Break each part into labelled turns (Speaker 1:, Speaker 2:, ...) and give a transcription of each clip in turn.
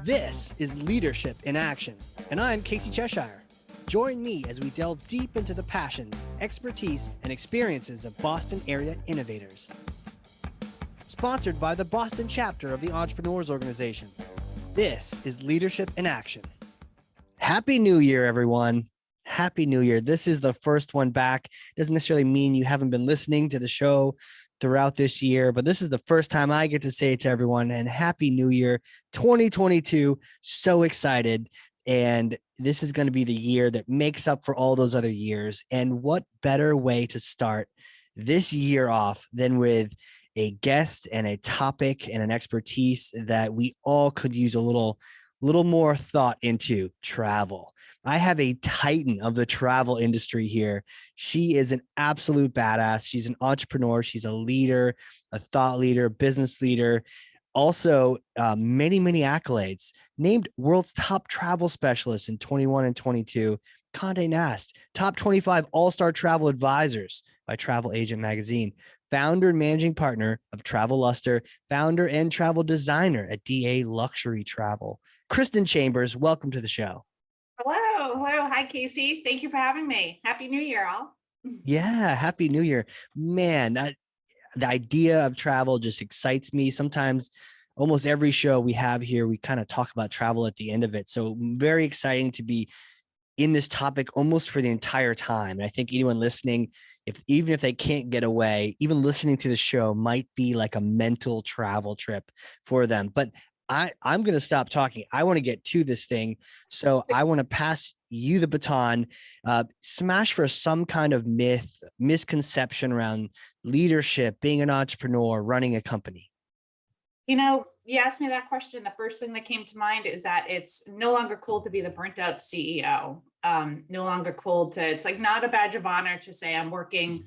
Speaker 1: This is Leadership in Action, and I'm Casey Cheshire. Join me as we delve deep into the passions, expertise, and experiences of Boston area innovators. Sponsored by the Boston chapter of the Entrepreneurs Organization. This is Leadership in Action. Happy New Year, everyone. Happy New Year. This is the first one back. Doesn't necessarily mean you haven't been listening to the show throughout this year, but this is the first time I get to say it to everyone. And Happy New Year 2022. So excited. And this is going to be the year that makes up for all those other years. And what better way to start this year off than with a guest and a topic and an expertise that we all could use a little more thought into: travel. I have a titan of the travel industry here. She is an absolute badass. She's an entrepreneur. She's a leader, a thought leader, business leader. Also, many accolades. Named world's top travel specialist in 21 and 22. Condé Nast, top 25 all-star travel advisors by Travel Agent Magazine. Founder and managing partner of Travel Luster, founder and travel designer at DA Luxury Travel. Kristin Chambers, welcome to the show.
Speaker 2: Hello. Hi, Casey. Thank you for having me. Happy New Year, all.
Speaker 1: Yeah, Happy New Year. Man, the idea of travel just excites me. Sometimes, almost every show we have here, we kind of talk about travel at the end of it. So very exciting to be in this topic almost for the entire time. And I think anyone listening, even if they can't get away, even listening to the show might be like a mental travel trip for them. But I'm going to stop talking. I want to get to this thing. So I want to pass you the baton, smash for some kind of misconception around leadership, being an entrepreneur, running a company.
Speaker 2: You know, you asked me that question. The first thing that came to mind is that it's no longer cool to be the burnt out CEO. No longer cool to, it's like not a badge of honor to say I'm working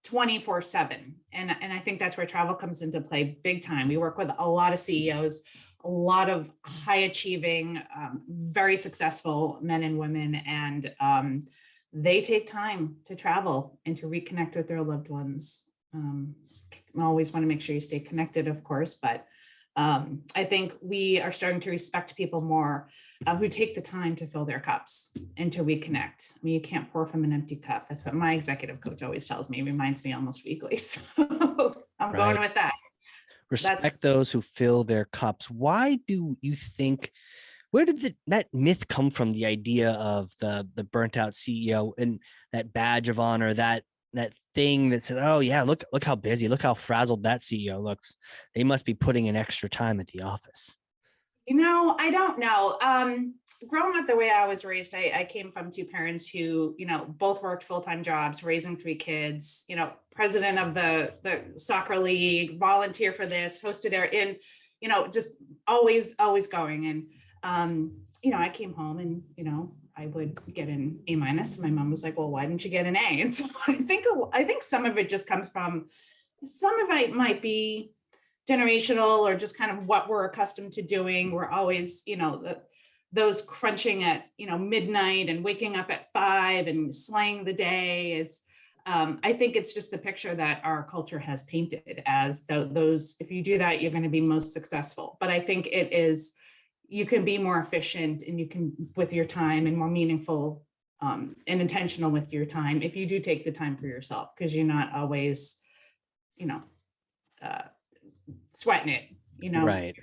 Speaker 2: 24/7. And I think that's where travel comes into play big time. We work with a lot of CEOs, a lot of high achieving, very successful men and women, and they take time to travel and to reconnect with their loved ones. Always want to make sure you stay connected, of course, but I think we are starting to respect people more who take the time to fill their cups and to reconnect. I mean, you can't pour from an empty cup. That's what my executive coach always tells me, reminds me almost weekly. So I'm going with that.
Speaker 1: Respect those who fill their cups. Why do you think, where did that myth come from? The idea of the burnt out CEO and that badge of honor, that thing that says, oh yeah, look how busy, look how frazzled that CEO looks. They must be putting in extra time at the office.
Speaker 2: You know, I don't know. Growing up the way I was raised, I came from two parents who, both worked full-time jobs, raising three kids, president of the soccer league, volunteer for this, hosted in, just always going. And, I came home and, I would get an A-. My mom was like, well, why didn't you get an A? And so I think some of it just comes from, some of it might be generational or just kind of what we're accustomed to doing. We're always, those crunching at, midnight and waking up at 5 and slaying the day is, I think it's just the picture that our culture has painted as those, if you do that, you're going to be most successful. But I think it is, you can be more efficient and you can, with your time, and more meaningful and intentional with your time if you do take the time for yourself, because you're not always, sweating it,
Speaker 1: right,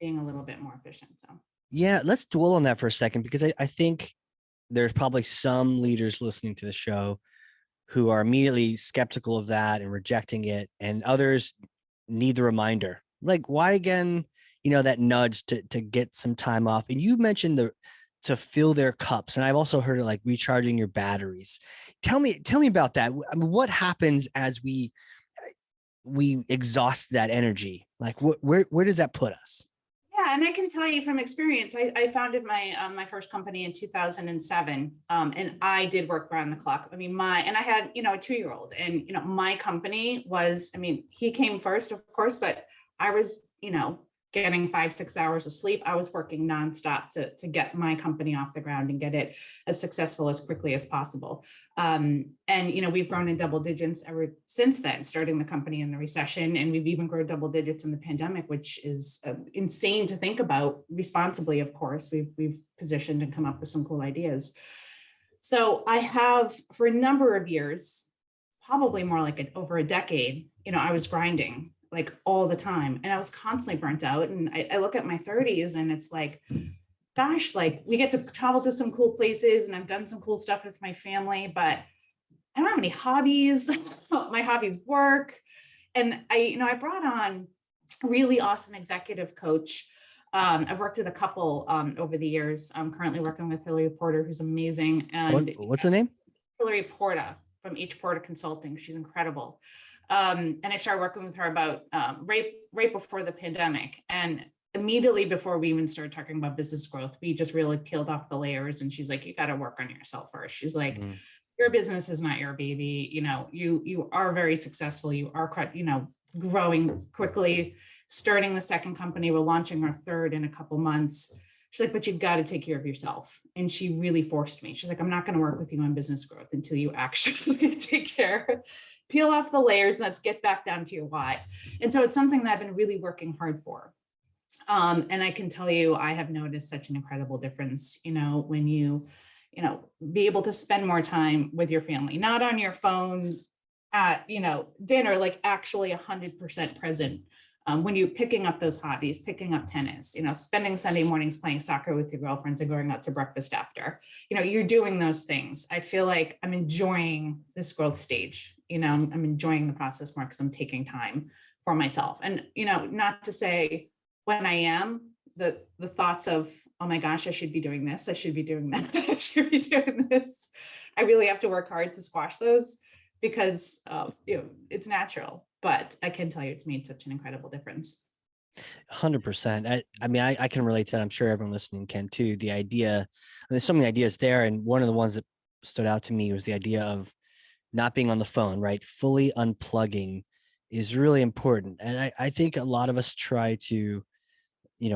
Speaker 2: being a little bit more efficient. So
Speaker 1: yeah, let's dwell on that for a second, because I think there's probably some leaders listening to the show who are immediately skeptical of that and rejecting it, and others need the reminder, like, why again, that nudge to get some time off. And you mentioned to fill their cups, and I've also heard it like recharging your batteries. Tell me about that. I mean, what happens as we exhaust that energy? Like, where does that put us?
Speaker 2: yeah, and I can tell you from experience, I founded my first company in 2007, and I did work around the clock. I mean, and I had a 2-year-old, and my company was, he came first, of course, but I was getting 5-6 hours of sleep. I was working nonstop to get my company off the ground and get it as successful as quickly as possible. And, we've grown in double digits ever since then, starting the company in the recession. And we've even grown double digits in the pandemic, which is insane to think about responsibly. Of course, we've positioned and come up with some cool ideas. So I have, for a number of years, probably more like over a decade, I was grinding like all the time, and I was constantly burnt out. And I look at my 30s and it's like, gosh, like we get to travel to some cool places and I've done some cool stuff with my family, but I don't have any hobbies. My hobbies work. And I brought on a really awesome executive coach. I've worked with a couple over the years. I'm currently working with Hillary Porter, who's amazing. And
Speaker 1: what's the name?
Speaker 2: Hillary Porter from H Porter Consulting. She's incredible. And I started working with her about right before the pandemic. And immediately before we even started talking about business growth, we just really peeled off the layers. And she's like, you got to work on yourself first. She's like, your business is not your baby. You are very successful. You are, growing quickly, starting the second company. We're launching our third in a couple months. She's like, but you've got to take care of yourself. And she really forced me. She's like, I'm not going to work with you on business growth until you actually take care, peel off the layers, and let's get back down to your why. And so it's something that I've been really working hard for. And I can tell you, I have noticed such an incredible difference, when you be able to spend more time with your family, not on your phone at, dinner, like actually 100% present. When you're picking up those hobbies, picking up tennis, spending Sunday mornings playing soccer with your girlfriends and going out to breakfast after, you're doing those things. I feel like I'm enjoying this growth stage. I'm enjoying the process more because I'm taking time for myself. And, not to say when I am, the thoughts of, oh my gosh, I should be doing this. I should be doing that. I should be doing this. I really have to work hard to squash those because, it's natural. But I can tell you it's made such an incredible difference.
Speaker 1: 100%. I can relate to that. I'm sure everyone listening can too. The idea, there's so many ideas there. And one of the ones that stood out to me was the idea of not being on the phone, right? Fully unplugging is really important. And I think a lot of us try to,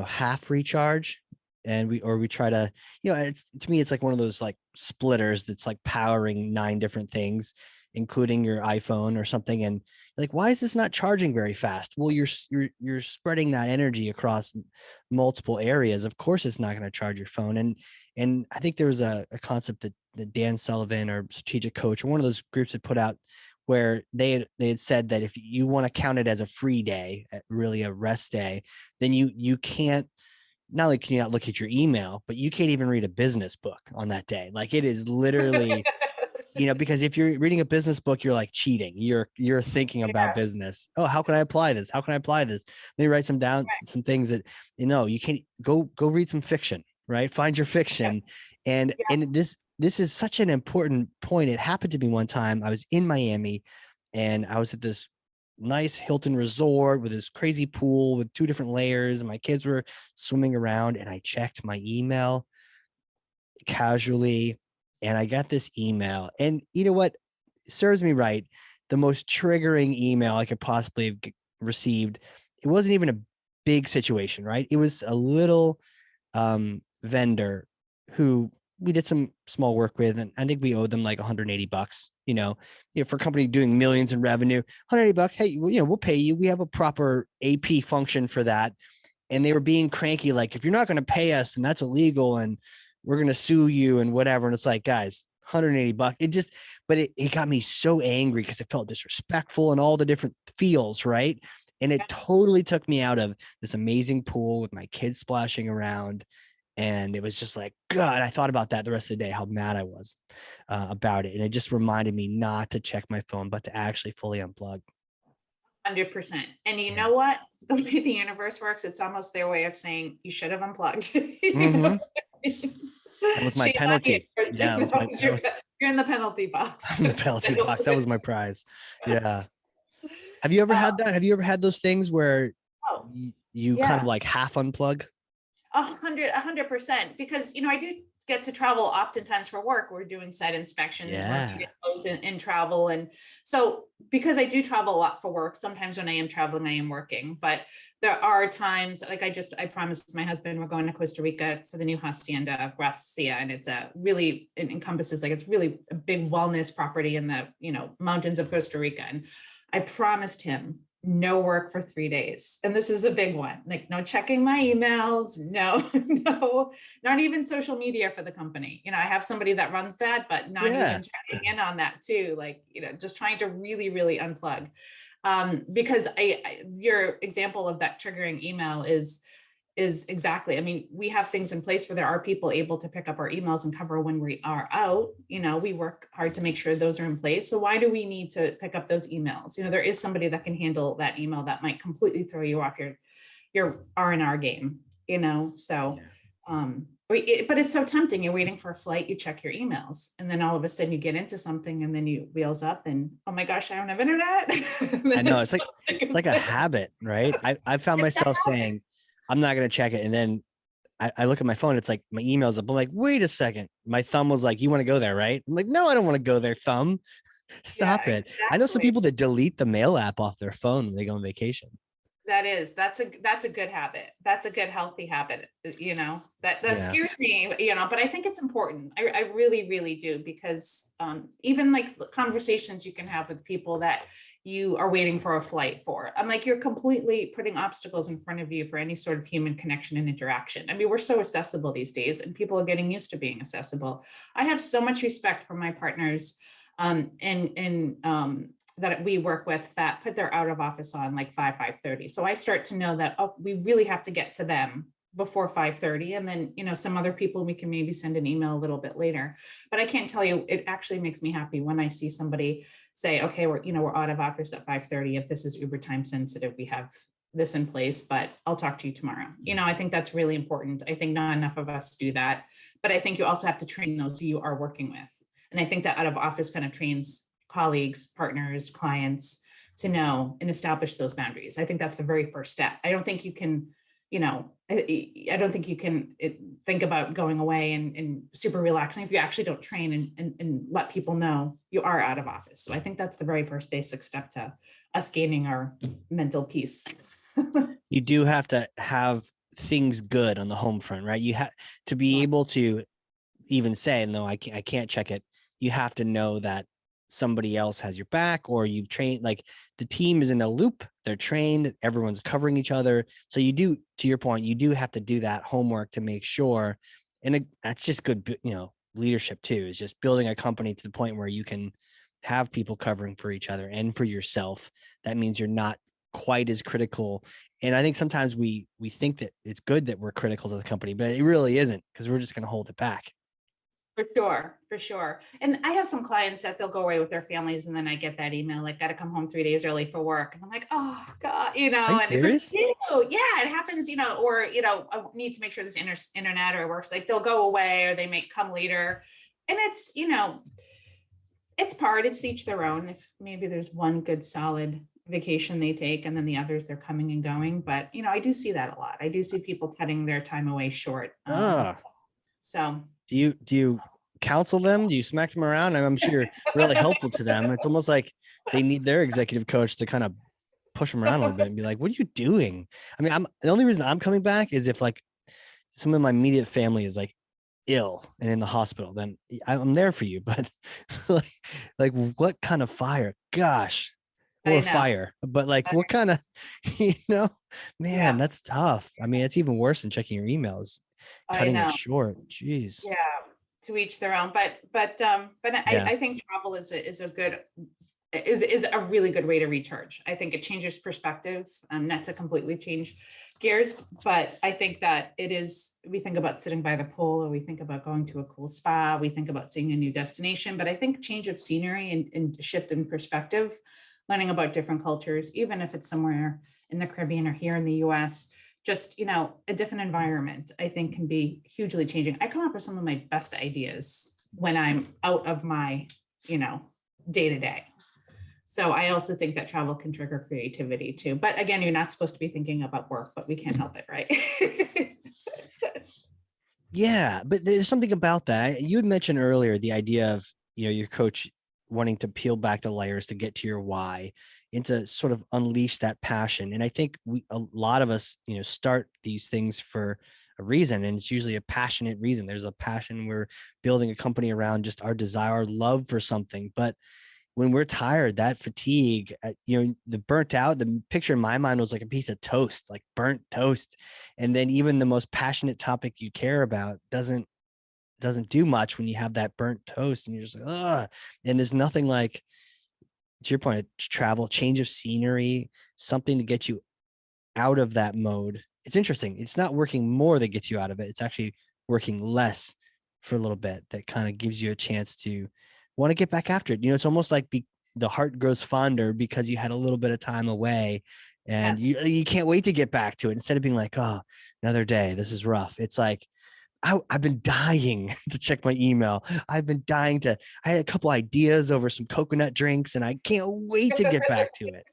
Speaker 1: half recharge, and we try to, to me, it's like one of those like splitters that's like powering 9 different things, including your iPhone or something. And like, why is this not charging very fast? Well, you're spreading that energy across multiple areas. Of course, it's not going to charge your phone. And I think there was a concept that Dan Sullivan, or strategic coach, or one of those groups had put out, where they had said that if you want to count it as a free day, really a rest day, then you can't, not only can you not look at your email, but you can't even read a business book on that day. Like, it is literally, because if you're reading a business book, you're like cheating. You're thinking about business. Oh, how can I apply this? How can I apply this? Let me write some down, some things that, you can't go read some fiction, right? Find your fiction. And this is such an important point. It happened to me one time. I was in Miami and I was at this nice Hilton resort with this crazy pool with 2 different layers, and my kids were swimming around, and I checked my email casually, and I got this email. And you know what? It serves me right. The most triggering email I could possibly have received. It wasn't even a big situation, right? It was a little vendor who we did some small work with, and I think we owed them like $180, for a company doing millions in revenue, $180. Hey, we'll pay you. We have a proper AP function for that. And they were being cranky. Like, if you're not going to pay us, and that's illegal, and we're going to sue you and whatever. And it's like, guys, $180. It got me so angry because it felt disrespectful and all the different feels, right? And it totally took me out of this amazing pool with my kids splashing around. And it was just like, God, I thought about that the rest of the day, how mad I was about it. And it just reminded me not to check my phone, but to actually fully unplug.
Speaker 2: 100%. And you know what? The way the universe works, it's almost their way of saying you should have unplugged.
Speaker 1: That was my penalty. Yeah,
Speaker 2: you're in the penalty box.
Speaker 1: The penalty box. That was my prize. Yeah. Have you ever had that? Have you ever had those things where you kind of like half unplug?
Speaker 2: 100%, because I get to travel oftentimes for work. We're doing site inspections,
Speaker 1: Yeah.
Speaker 2: in travel. And so because I do travel a lot for work, sometimes when I am traveling, I am working, but there are times like I promised my husband we're going to Costa Rica to the new Hacienda Gracia, and it encompasses, like, it's really a big wellness property in the, mountains of Costa Rica. And I promised him no work for 3 days. And this is a big one, like no checking my emails, no, not even social media for the company. I have somebody that runs that, but not even checking in on that too. Like, just trying to really, really unplug. Because your example of that triggering email is exactly, I mean, we have things in place where there are people able to pick up our emails and cover when we are out. We work hard to make sure those are in place. So why do we need to pick up those emails? There is somebody that can handle that email that might completely throw you off your R&R game, so, but it's so tempting. You're waiting for a flight, you check your emails, and then all of a sudden you get into something and then you wheels up and, oh my gosh, I don't have internet.
Speaker 1: I know, it's like a habit, right? I found myself saying, I'm not going to check it. And then I look at my phone, it's like my email's up. I'm like, wait a second. My thumb was like, you want to go there, right? I'm like, no, I don't want to go there, thumb. Stop it. Exactly. I know some people that delete the mail app off their phone when they go on vacation.
Speaker 2: That's a good habit. That's a good, healthy habit, that scares me, but I think it's important. I really, really do, because even like conversations you can have with people that you are waiting for a flight for, I'm like, you're completely putting obstacles in front of you for any sort of human connection and interaction. I mean, we're so accessible these days, and people are getting used to being accessible. I have so much respect for my partners that we work with that put their out of office on like 5:30. So I start to know that, oh, we really have to get to them before 5:30. And then, some other people, we can maybe send an email a little bit later. But I can't tell you, it actually makes me happy when I see somebody say, okay, we're out of office at 5:30. If this is Uber time sensitive, we have this in place, but I'll talk to you tomorrow. I think that's really important. I think not enough of us do that, but I think you also have to train those who you are working with. And I think that out of office kind of trains colleagues, partners, clients to know and establish those boundaries. I think that's the very first step. I don't think you can, I don't think you can think about going away and super relaxing if you actually don't train and let people know you are out of office. So I think that's the very first basic step to us gaining our mental peace.
Speaker 1: You do have to have things good on the home front, right? You have to be able to even say, no, I can't check it. You have to know that somebody else has your back, or you've trained, like the team is in the loop, they're trained, everyone's covering each other. So you do, to your point, you do have to do that homework to make sure. And that's just good, leadership too, is just building a company to the point where you can have people covering for each other and for yourself. That means you're not quite as critical. And I think sometimes we think that it's good that we're critical to the company, but it really isn't, because we're just going to hold it back.
Speaker 2: For sure. And I have some clients that they'll go away with their families, and then I get that email, like, got to come home 3 days early for work. And I'm like, oh God,
Speaker 1: Are you serious?
Speaker 2: Yeah, it happens, or, I need to make sure this internet or works. Like, they'll go away or they may come later. And it's, it's each their own. If maybe there's one good solid vacation they take, and then the others, they're coming and going. But, I do see that a lot. I do see people cutting their time away short. So
Speaker 1: do you counsel them? Do you smack them around? I'm sure you're really helpful to them. It's almost like they need their executive coach to kind of push them around a little bit and be like, what are you doing? I mean, the only reason I'm coming back is if like some of my immediate family is like ill and in the hospital, then I'm there for you. But like what kind of fire? Gosh, or fire, but like what kind of, man, that's tough. I mean, it's even worse than checking your emails, cutting it short. Jeez.
Speaker 2: Yeah, to each their own. But I think travel is a really good way to recharge. I think it changes perspective, not to completely change gears, but I think that we think about sitting by the pool, or we think about going to a cool spa, we think about seeing a new destination, but I think change of scenery and shift in perspective, learning about different cultures, even if it's somewhere in the Caribbean or here in the US, just, a different environment, I think can be hugely changing. I come up with some of my best ideas when I'm out of my, day to day. So I also think that travel can trigger creativity too. But again, you're not supposed to be thinking about work, but we can't help it, right?
Speaker 1: Yeah, but there's something about that. You had mentioned earlier the idea of, your coach wanting to peel back the layers to get to your why and to sort of unleash that passion. And I think a lot of us, start these things for a reason, and it's usually a passionate reason. There's a passion. We're building a company around just our desire, our love for something. But when we're tired, that fatigue, the burnt out, the picture in my mind was like a piece of toast, like burnt toast. And then even the most passionate topic you care about doesn't do much when you have that burnt toast and you're just like, ugh. And there's nothing like, to your point, travel, change of scenery, something to get you out of that mode. It's interesting. It's not working more that gets you out of it. It's actually working less for a little bit that kind of gives you a chance to want to get back after it. It's almost like the heart grows fonder because you had a little bit of time away and
Speaker 2: Yes.
Speaker 1: you can't wait to get back to it instead of being like, oh, another day. This is rough. It's like, I've been dying to check my email. I've been dying I had a couple ideas over some coconut drinks and I can't wait to get back to it.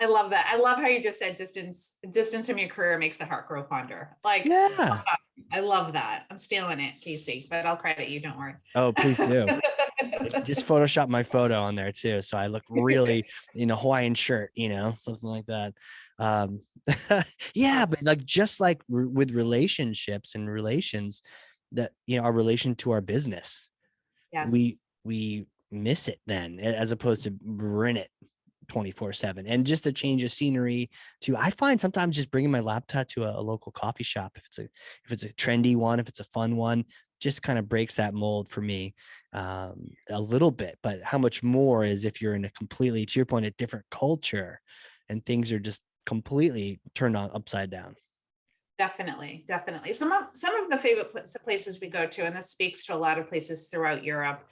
Speaker 2: I love that. I love how you just said distance from your career makes the heart grow fonder. Like,
Speaker 1: Yeah.
Speaker 2: I love that. I'm stealing it, Casey, but I'll credit you. Don't worry.
Speaker 1: Oh, please do. Just Photoshop my photo on there too. So I look really in a Hawaiian shirt, something like that. Um, yeah, but like, just like with relationships and relations that, our relation to our business,
Speaker 2: Yes.
Speaker 1: we miss it then as opposed to we're in it 24/7. And just a change of scenery too. I find sometimes just bringing my laptop to a local coffee shop, if it's a trendy one, if it's a fun one, just kind of breaks that mold for me a little bit. But how much more is if you're in a completely, to your point, a different culture and things are just completely turned on upside down.
Speaker 2: Definitely, definitely. Some of the favorite places we go to, and this speaks to a lot of places throughout Europe,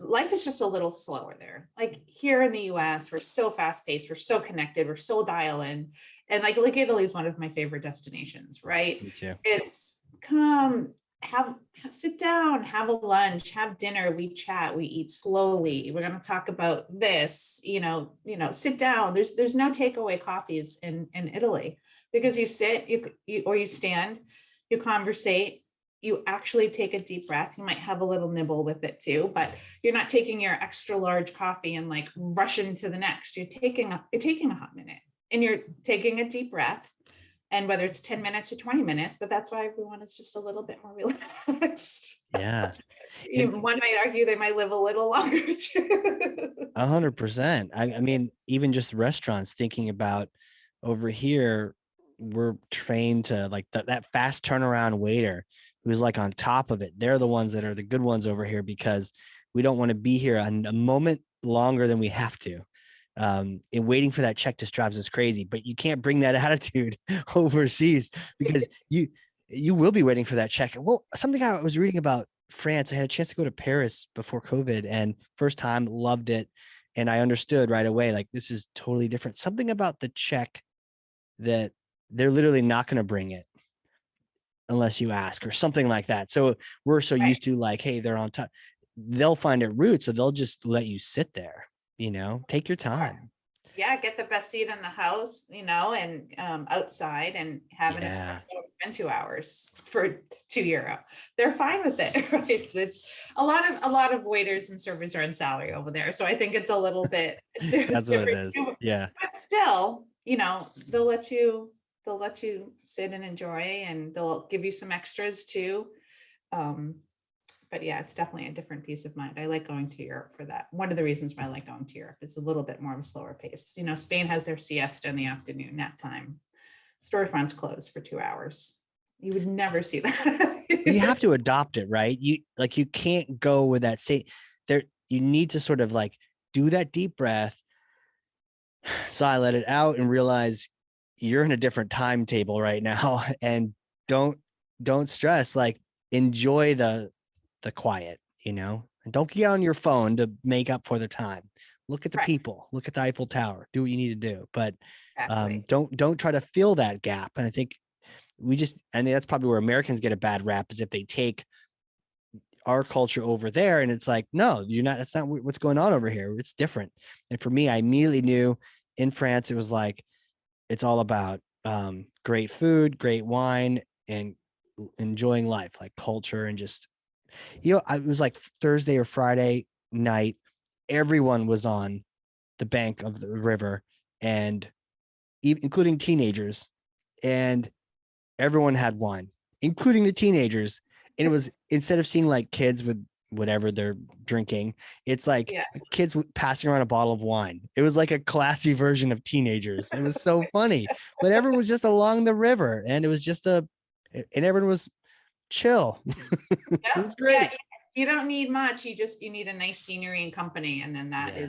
Speaker 2: life is just a little slower there. Like here in the US, we're so fast paced, we're so connected, we're so dial in. And like Italy is one of my favorite destinations, right?
Speaker 1: Me too.
Speaker 2: It's come sit down, have a lunch, have dinner, we chat, we eat slowly. We're going to talk about this, sit down. There's no takeaway coffees in Italy because you sit, or you stand, you conversate, you actually take a deep breath. You might have a little nibble with it too, but you're not taking your extra large coffee and like rushing to the next. You're taking a hot minute and you're taking a deep breath. And whether it's 10 minutes or 20 minutes, but that's why everyone is just a little bit more relaxed.
Speaker 1: Yeah. And
Speaker 2: One might argue they might live a little longer too.
Speaker 1: 100%. I mean, even just restaurants, thinking about over here, we're trained to like that fast turnaround waiter who's like on top of it. They're the ones that are the good ones over here because we don't want to be here a moment longer than we have to. And waiting for that check just drives us crazy, but you can't bring that attitude overseas because you will be waiting for that check. Well, something I was reading about France, I had a chance to go to Paris before COVID and first time, loved it. And I understood right away, like, this is totally different. Something about the check that they're literally not going to bring it unless you ask or something like that. So we're so used to like, hey, they're on time. They'll find it rude. So they'll just let you sit there, take your time.
Speaker 2: Yeah, get the best seat in the house, and outside and have an espresso, spend 2 hours for €2. They're fine with it, right? It's a lot of waiters and servers are on salary over there, so I think it's a little bit
Speaker 1: That's what it is. Yeah,
Speaker 2: but still, they'll let you sit and enjoy, and they'll give you some extras too. But yeah, it's definitely a different peace of mind. I like going to Europe for that. One of the reasons why I like going to Europe is a little bit more of a slower pace. Spain has their siesta in the afternoon, nap time. Storefronts close for 2 hours. You would never see that.
Speaker 1: you have to adopt it, right? You can't go with that. There, you need to sort of like do that deep breath, sigh, let it out, and realize you're in a different timetable right now, and don't stress. Like, enjoy the quiet, and don't get on your phone to make up for the time. Look at the people, look at the Eiffel Tower, do what you need to do, but exactly. Don't try to fill that gap. And I think that's probably where Americans get a bad rap, is if they take our culture over there and it's like, no, that's not what's going on over here. It's different. And for me, I immediately knew in France, it was like, it's all about great food, great wine, and enjoying life, like culture, and just, it was like Thursday or Friday night. Everyone was on the bank of the river, and including teenagers, and everyone had wine, including the teenagers. And it was, instead of seeing like kids with whatever they're drinking, it's like
Speaker 2: Yeah.
Speaker 1: kids passing around a bottle of wine. It was like a classy version of teenagers. It was so funny, but everyone was just along the river, and it was just and everyone was chill. It was
Speaker 2: Yeah,
Speaker 1: great.
Speaker 2: you don't need much. You need a nice scenery and company, and then that
Speaker 1: Yeah,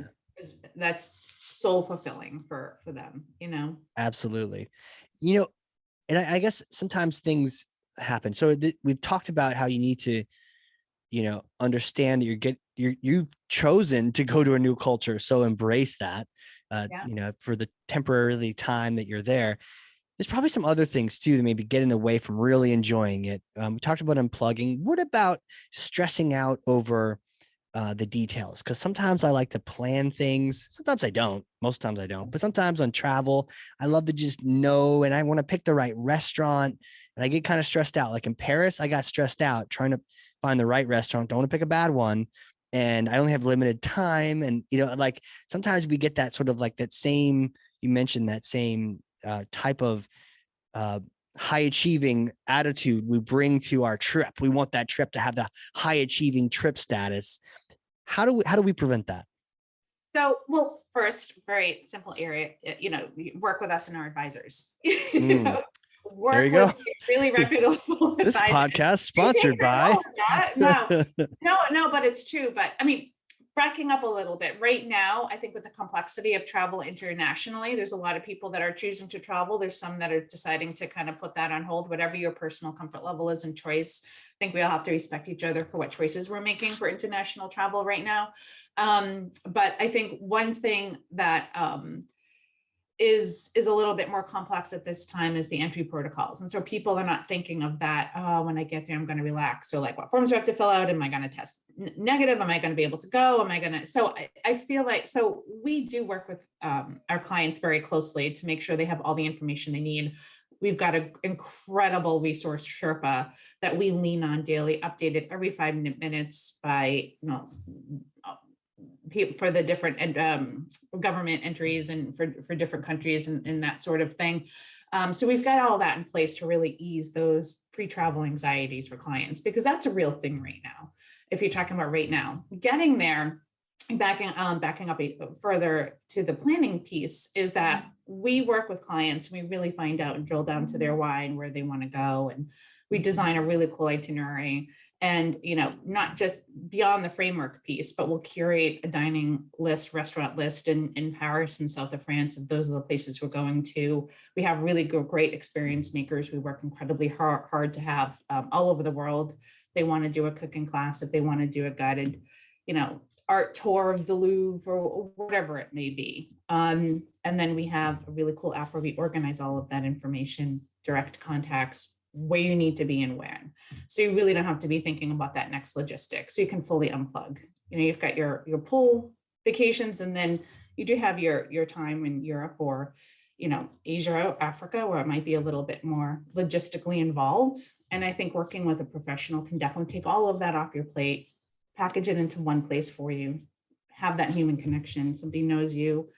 Speaker 2: that's soul fulfilling for them,
Speaker 1: absolutely. You know, and I guess sometimes things happen. So we've talked about how you need to, understand that you've chosen to go to a new culture. So embrace that,
Speaker 2: Yeah.
Speaker 1: for the temporarily time that you're there. There's probably some other things too that maybe get in the way from really enjoying it. We talked about unplugging. What about stressing out over the details? Because sometimes I like to plan things. Sometimes I don't. Most times I don't. But sometimes on travel, I love to just know, and I want to pick the right restaurant. And I get kind of stressed out. Like in Paris, I got stressed out trying to find the right restaurant. Don't want to pick a bad one. And I only have limited time. And, like sometimes we get that sort of like that same, you mentioned that same type of high achieving attitude we bring to our trip. We want that trip to have the high achieving trip status. How do we prevent that?
Speaker 2: So, well, first, very simple area, you work with us and our advisors.
Speaker 1: There you
Speaker 2: Work
Speaker 1: go.
Speaker 2: with really reputable
Speaker 1: This
Speaker 2: advisors.
Speaker 1: podcast sponsored by.
Speaker 2: No, but it's true. But I mean, backing up a little bit, right now, I think with the complexity of travel internationally, there's a lot of people that are choosing to travel. There's some that are deciding to kind of put that on hold, whatever your personal comfort level is and choice. I think we all have to respect each other for what choices we're making for international travel right now. But I think one thing that is a little bit more complex at this time is the entry protocols. And so people are not thinking of that, oh, when I get there, I'm going to relax. So like, what forms do I have to fill out? Am I going to test negative? Am I going to be able to go? Am I going to? So I feel like, so we do work with our clients very closely to make sure they have all the information they need. We've got an incredible resource Sherpa that we lean on daily, updated every 5 minutes by, for the different government entries and for different countries and that sort of thing. So we've got all that in place to really ease those pre-travel anxieties for clients, because that's a real thing right now. If you're talking about right now, getting there, backing up further to the planning piece, is that we work with clients, we really find out and drill down to their why and where they want to go. And we design a really cool itinerary. And, not just beyond the framework piece, but we'll curate a dining list, restaurant list in Paris and south of France. And those are the places we're going to. We have really great experience makers. We work incredibly hard to have all over the world. They want to do a cooking class, if they want to do a guided, art tour of the Louvre or whatever it may be. And then we have a really cool app where we organize all of that information, direct contacts, where you need to be and when. So you really don't have to be thinking about that next logistics. So you can fully unplug. You've got your pool vacations, and then you do have your time in Europe or, Asia or Africa, where it might be a little bit more logistically involved. And I think working with a professional can definitely take all of that off your plate, package it into one place for you, have that human connection. Somebody knows you,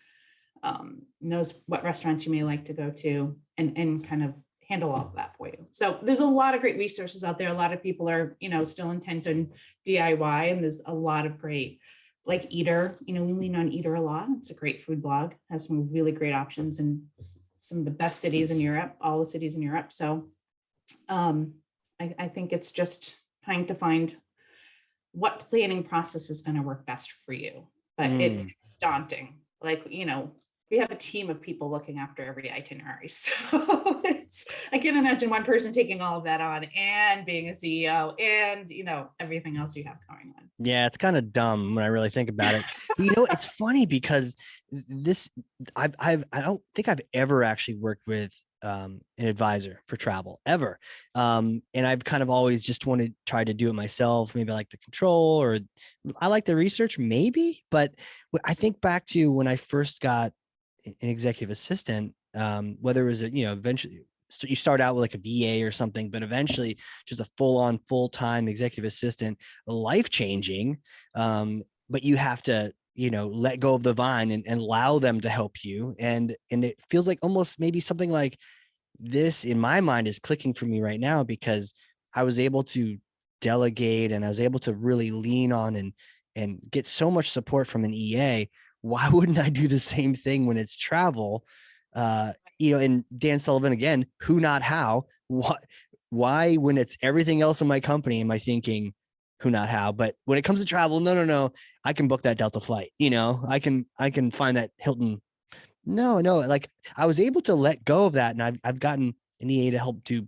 Speaker 2: knows what restaurants you may like to go to, and kind of handle all of that for you. So there's a lot of great resources out there. A lot of people are, still intent on DIY, and there's a lot of great, like Eater, we lean on Eater a lot. It's a great food blog, has some really great options in some of the best cities in Europe, all the cities in Europe. So I think it's just trying to find what planning process is going to work best for you. But it's daunting. Like, we have a team of people looking after every itinerary. So I can't imagine one person taking all of that on and being a CEO and, everything else you have going on.
Speaker 1: Yeah, it's kind of dumb when I really think about it. But it's funny because I don't think I've ever actually worked with an advisor for travel ever. And I've kind of always just try to do it myself. Maybe I like the control, or I like the research maybe, but I think back to when I first got an executive assistant, whether it was eventually you start out with like a VA or something, but eventually just a full-on full-time executive assistant, life-changing. But you have to, let go of the vine and allow them to help you. And it feels like almost maybe something like this in my mind is clicking for me right now, because I was able to delegate and I was able to really lean on and get so much support from an EA. Why wouldn't I do the same thing when it's travel? And Dan Sullivan again, who, not how. Why when it's everything else in my company am I thinking who, not how? But when it comes to travel, no, I can book that Delta flight. I can find that Hilton. No, like I was able to let go of that, and I've gotten an EA to help do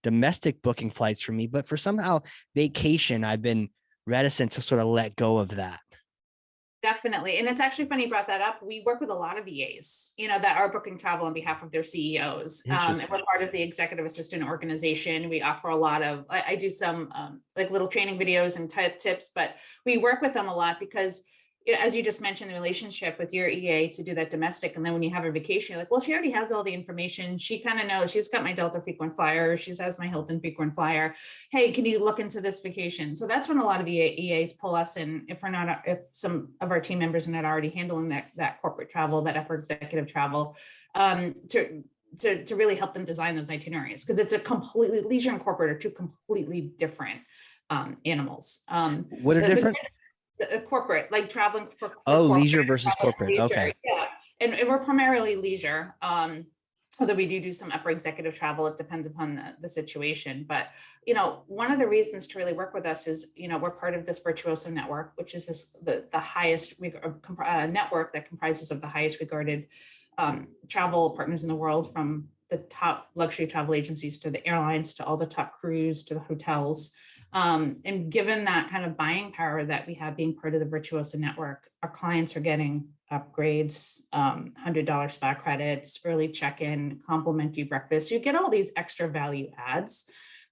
Speaker 1: domestic booking flights for me, but for somehow vacation, I've been reticent to sort of let go of that.
Speaker 2: Definitely. And it's actually funny you brought that up. We work with a lot of VAs, that are booking travel on behalf of their CEOs. And we're part of the executive assistant organization. We offer a lot of, I do some like little training videos and tips, but we work with them a lot because, as you just mentioned, the relationship with your EA to do that domestic. And then when you have a vacation, you're like, well, she already has all the information. She kind of knows. She's got my Delta frequent flyer. She has my Hilton frequent flyer. Hey, can you look into this vacation? So that's when a lot of EAs pull us in if some of our team members are not already handling that corporate travel, that upper executive travel, to really help them design those itineraries, because it's a completely, leisure and corporate are two completely different animals.
Speaker 1: What are different?
Speaker 2: Corporate, like traveling for
Speaker 1: leisure versus corporate. Leisure. Okay.
Speaker 2: Yeah. And we're primarily leisure. Although we do some upper executive travel, it depends upon the situation. But, one of the reasons to really work with us is, we're part of this Virtuoso network, which is the highest network that comprises of the highest regarded travel partners in the world, from the top luxury travel agencies to the airlines, to all the top cruise, to the hotels. And given that kind of buying power that we have being part of the Virtuoso network, our clients are getting upgrades, $100 spa credits, early check-in, complimentary breakfast. You get all these extra value adds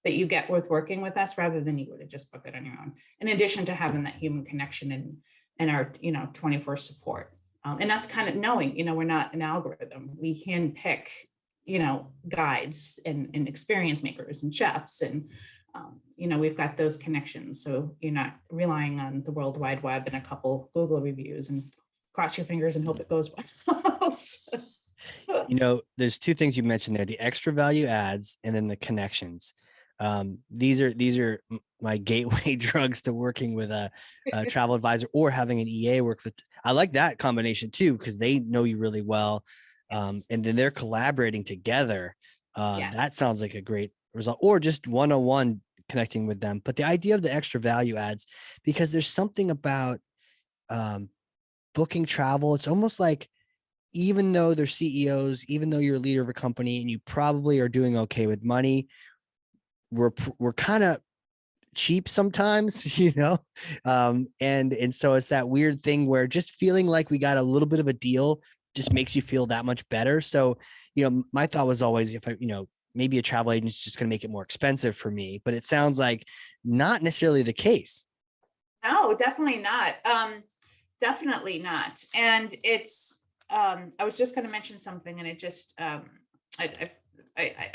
Speaker 2: that you get with working with us, rather than you would have just booked it on your own. In addition to having that human connection and our 24 support, and us kind of knowing, we're not an algorithm. We can pick, guides and experience makers and chefs, and we've got those connections. So you're not relying on the World Wide Web and a couple Google reviews and cross your fingers and hope it goes well.
Speaker 1: There's two things you mentioned there: the extra value adds and then the connections. These are my gateway drugs to working with a travel advisor or having an EA work with. I like that combination too, because they know you really well. Yes. And then they're collaborating together. That sounds like a great result, or just one-on-one connecting with them. But the idea of the extra value adds, because there's something about booking travel. It's almost like, even though they're CEOs, even though you're a leader of a company and you probably are doing okay with money, we're kind of cheap sometimes, and so it's that weird thing where just feeling like we got a little bit of a deal just makes you feel that much better. So, my thought was always, if I, maybe a travel agent is just going to make it more expensive for me, but it sounds like not necessarily the case.
Speaker 2: No, definitely not. Definitely not. And it's, I was just going to mention something, and it just, I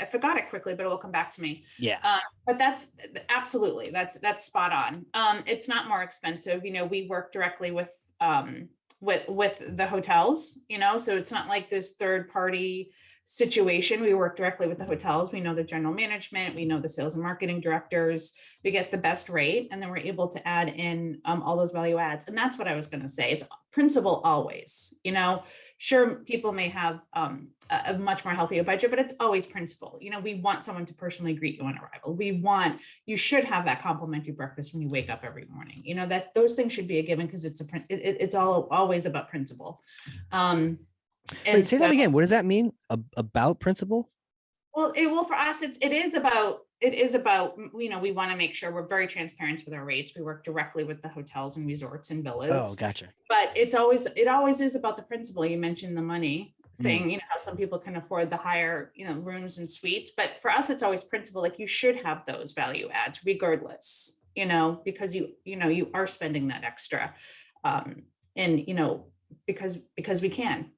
Speaker 2: forgot it quickly, but it will come back to me.
Speaker 1: Yeah.
Speaker 2: But that's absolutely, that's spot on. It's not more expensive. We work directly with the hotels, so it's not like this third party situation. We work directly with the hotels. We know the general management, we know the sales and marketing directors, we get the best rate, and then we're able to add in all those value adds. And that's what I was going to say. It's principle always, sure, people may have a much more healthier budget, but it's always principle. We want someone to personally greet you on arrival. You should have that complimentary breakfast when you wake up every morning. That those things should be a given, because it's always about principle.
Speaker 1: Wait, say that again. What does that mean about principle?
Speaker 2: Well, for us, it is about, we want to make sure we're very transparent with our rates. We work directly with the hotels and resorts and villas.
Speaker 1: Oh, gotcha.
Speaker 2: But it always is about the principle. You mentioned the money thing, how some people can afford the higher, rooms and suites, but for us, it's always principle. Like, you should have those value adds regardless, because you are spending that extra, and, because we can.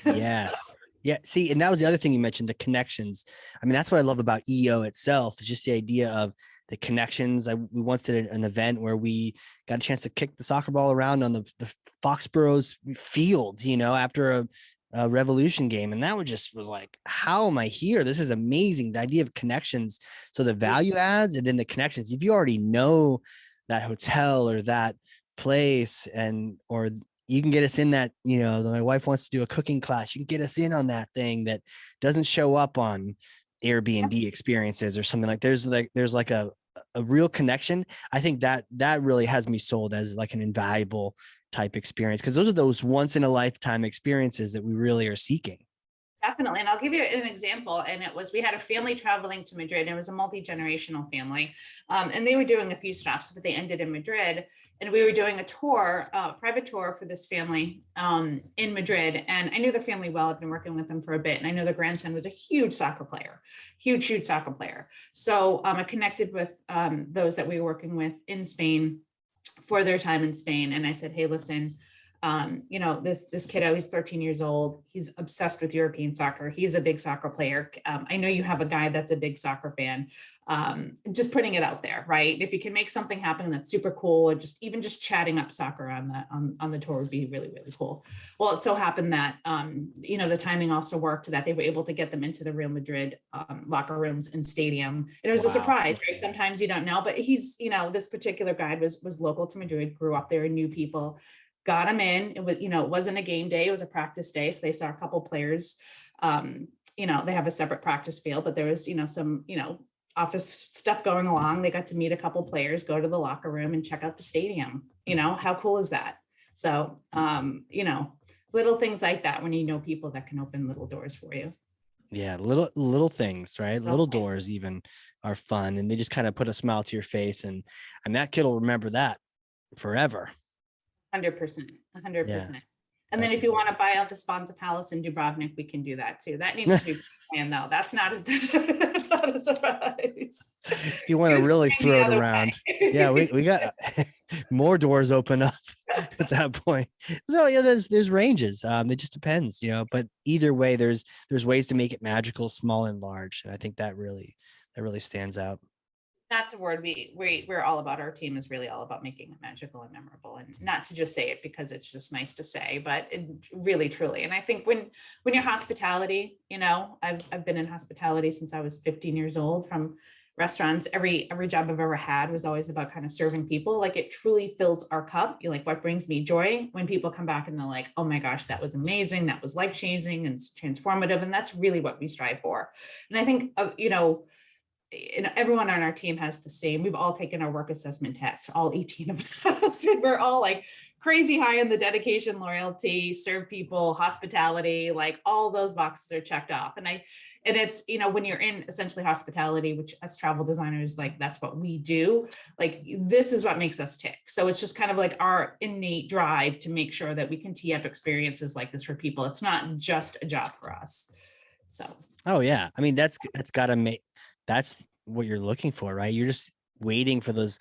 Speaker 1: Yes. Yeah. See, and that was the other thing you mentioned, the connections. I mean, that's what I love about EO itself, is just the idea of the connections. We once did an event where we got a chance to kick the soccer ball around on the Foxborough's field, after a Revolution game. And that was like, how am I here? This is amazing. The idea of connections. So the value adds and then the connections. If you already know that hotel or that place, or you can get us in that, my wife wants to do a cooking class. You can get us in on that thing that doesn't show up on Airbnb experiences or something. There's like a real connection. I think that really has me sold as like an invaluable type experience, because those are those once in a lifetime experiences that we really are seeking.
Speaker 2: Definitely. And I'll give you an example. And we had a family traveling to Madrid. And it was a multi-generational family. And they were doing a few stops, but they ended in Madrid. And we were doing a tour, private tour for this family in Madrid. And I knew the family well. I've been working with them for a bit. And I know the grandson was a huge soccer player, huge soccer player. So I connected with those that we were working with in Spain for their time in Spain. And I said, hey, listen, this kiddo, he's 13 years old. He's obsessed with European soccer. He's a big soccer player. I know you have a guy that's a big soccer fan. Just putting it out there, right? If you can make something happen that's super cool, or just chatting up soccer on the tour would be really, really cool. Well, it so happened that, the timing also worked, that they were able to get them into the Real Madrid locker rooms and stadium. And it was a surprise, right? Sometimes you don't know, but he's, this particular guy was local to Madrid, grew up there, knew people. Got them in. It was, it wasn't a game day, it was a practice day. So they saw a couple players. They have a separate practice field, but there was, some, office stuff going along. They got to meet a couple players, go to the locker room and check out the stadium. How cool is that? So, little things like that, when you know people that can open little doors for you.
Speaker 1: Yeah, little things, right? Little doors even are fun, and they just kind of put a smile to your face, and that kid will remember that forever.
Speaker 2: 100%.
Speaker 1: Yeah,
Speaker 2: and then if you want to buy out the Sponza Palace in Dubrovnik, we can do that too. That needs to be planned though. That's not a surprise.
Speaker 1: If you want to really throw it around. Yeah, we got more doors open up at that point. So yeah, there's ranges. It just depends, but either way, there's ways to make it magical, small and large. And I think that really stands out.
Speaker 2: That's a word we're all about. Our team is really all about making it magical and memorable, and not to just say it because it's just nice to say, but it really, truly. And I think when you're hospitality, I've been in hospitality since I was 15 years old, from restaurants. Every job I've ever had was always about kind of serving people. Like, it truly fills our cup. You're like, what brings me joy when people come back and they're like, oh my gosh, that was amazing. That was life-changing and transformative. And that's really what we strive for. And I think, everyone on our team has the same. We've all taken our work assessment tests, all 18 of us. We're all like crazy high on the dedication, loyalty, serve people, hospitality, like all those boxes are checked off. And it's, when you're in essentially hospitality, which as travel designers, like that's what we do, like this is what makes us tick. So it's just kind of like our innate drive to make sure that we can tee up experiences like this for people. It's not just a job for us. So.
Speaker 1: Oh yeah. I mean, that's what you're looking for, right? You're just waiting for those.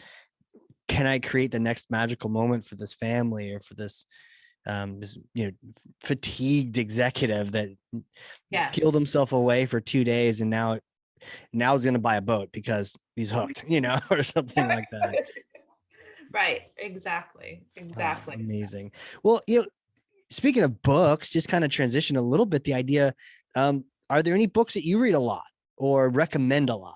Speaker 1: Can I create the next magical moment for this family, or for this fatigued executive that peeled himself away for 2 days and now he's going to buy a boat because he's hooked, or something like that.
Speaker 2: Right. Exactly.
Speaker 1: Oh, amazing. Well, speaking of books, just kind of transition a little bit, the idea, are there any books that you read a lot or recommend a lot?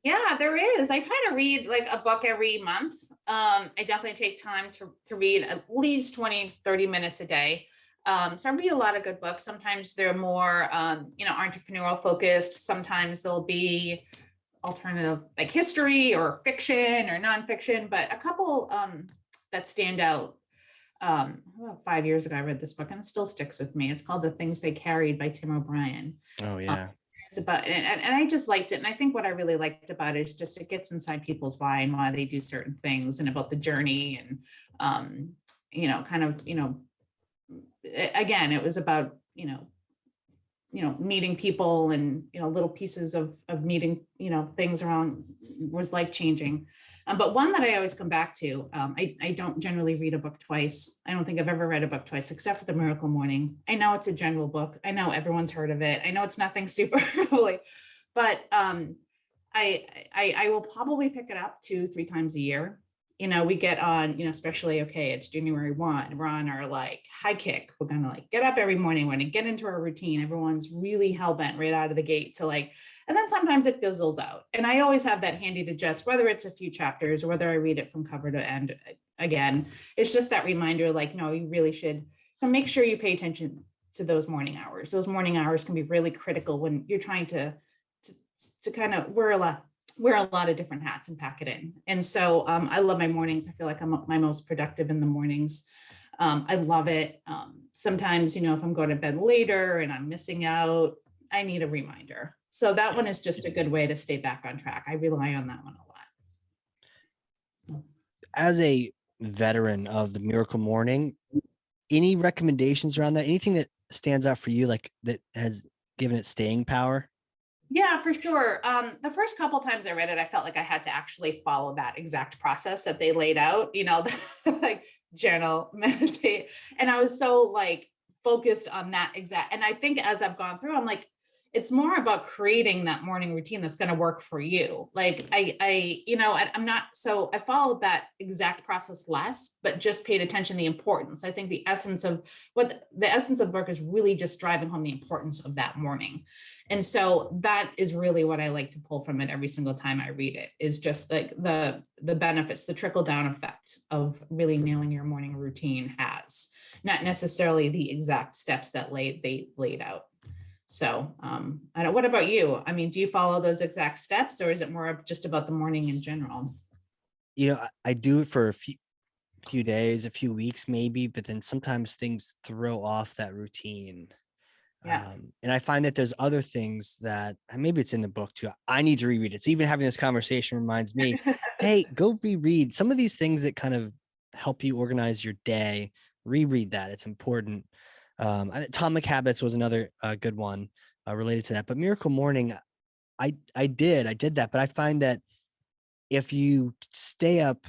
Speaker 2: Yeah, there is. I kind of read like a book every month. I definitely take time to read at least 20, 30 minutes a day. So I read a lot of good books. Sometimes they're more, entrepreneurial focused. Sometimes they'll be alternative, like history or fiction or nonfiction, but a couple that stand out. About 5 years ago, I read this book and it still sticks with me. It's called The Things They Carried by Tim O'Brien.
Speaker 1: Oh, yeah.
Speaker 2: About and I just liked it. And I think what I really liked about it is just it gets inside people's why and why they do certain things, and about the journey, and again, it was about meeting people and, little pieces of meeting, things around was life changing. But one that I always come back to, I don't generally read a book twice. I don't think I've ever read a book twice, except for The Miracle Morning. I know it's a general book. I know everyone's heard of it. I know it's nothing super really, but I will probably pick it up 2-3 times a year. We get on, especially, okay, it's January 1, we're on our high kick. We're going to get up every morning, we're going to get into our routine. Everyone's really hell-bent right out of the gate to and then sometimes it fizzles out. And I always have that handy to just, whether it's a few chapters or whether I read it from cover to end again, it's just that reminder, no, you really should make sure you pay attention to those morning hours. Those morning hours can be really critical when you're trying to kind of wear a lot of different hats and pack it in. And so I love my mornings. I feel like I'm my most productive in the mornings. I love it. Sometimes, if I'm going to bed later and I'm missing out, I need a reminder. So that one is just a good way to stay back on track. I rely on that one a lot.
Speaker 1: As a veteran of the Miracle Morning, any recommendations around that? Anything that stands out for you, that has given it staying power?
Speaker 2: Yeah, for sure. The first couple of times I read it, I felt like I had to actually follow that exact process that they laid out, journal, meditate. And I was so focused on that exact. And I think as I've gone through, I'm it's more about creating that morning routine that's going to work for you. I'm not, so I followed that exact process less, but just paid attention to the importance. I think the essence of the book is really just driving home the importance of that morning. And so that is really what I like to pull from it every single time I read it, is just the benefits, the trickle down effect of really nailing your morning routine has, not necessarily the exact steps that they laid out. So I don't, what about you? I mean, do you follow those exact steps, or is it more just about the morning in general?
Speaker 1: I do it for a few days, a few weeks maybe, but then sometimes things throw off that routine.
Speaker 2: Yeah.
Speaker 1: And I find that there's other things that maybe it's in the book too. I need to reread it. So even having this conversation reminds me, hey, go reread some of these things that kind of help you organize your day. Reread that. It's important. Atomic Habits was another good one related to that. But Miracle Morning, I did that. But I find that if you stay up